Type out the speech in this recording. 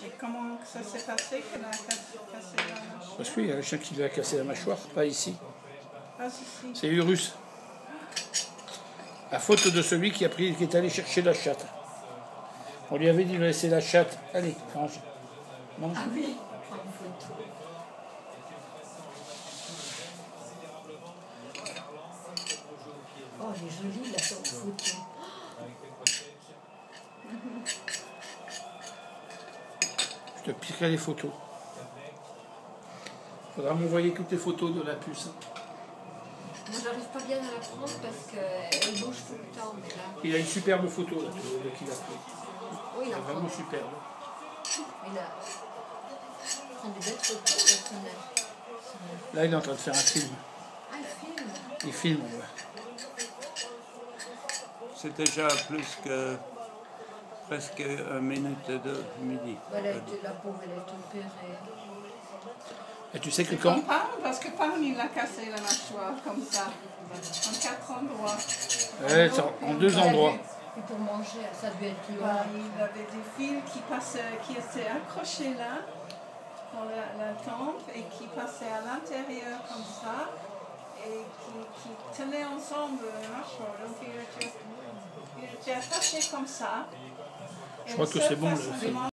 Et comment ça s'est passé qu'elle a cassé la mâchoire? Parce qu'il y a un chien qui lui a cassé la mâchoire, pas ici. Ah, si. C'est Urus. À faute de celui qui est allé chercher la chatte. On lui avait dit de laisser la chatte. Allez, mange. Mange. Ah oui, en photo. Oh, elle est jolie la photo. Je te piquerai les photos. Il faudra m'envoyer toutes les photos de la puce. Moi, j'arrive pas bien à la prendre parce qu'elle bouge tout le temps. Mais là... Il a une superbe photo là, qu'il a pris. Oui, il en prend. Vraiment superbe. Il prend des belles photos. Là, il est en train de faire un film. Ah, il filme. Il filme, ouais. C'est déjà plus que presque 1 minute de midi. La pauvre, elle est opérée. Et tu sais que C'est quand... comme Pam, parce que Pam, il a cassé la mâchoire comme ça, en 4 endroits. Ouais, en 2 endroits. Et pour manger, ça devait être long. Il avait des fils qui étaient accrochés là, dans la tempe, et qui passaient à l'intérieur comme ça, et qui tenaient ensemble la mâchoire. Donc il était attaché comme ça. Je crois que c'est bon le film.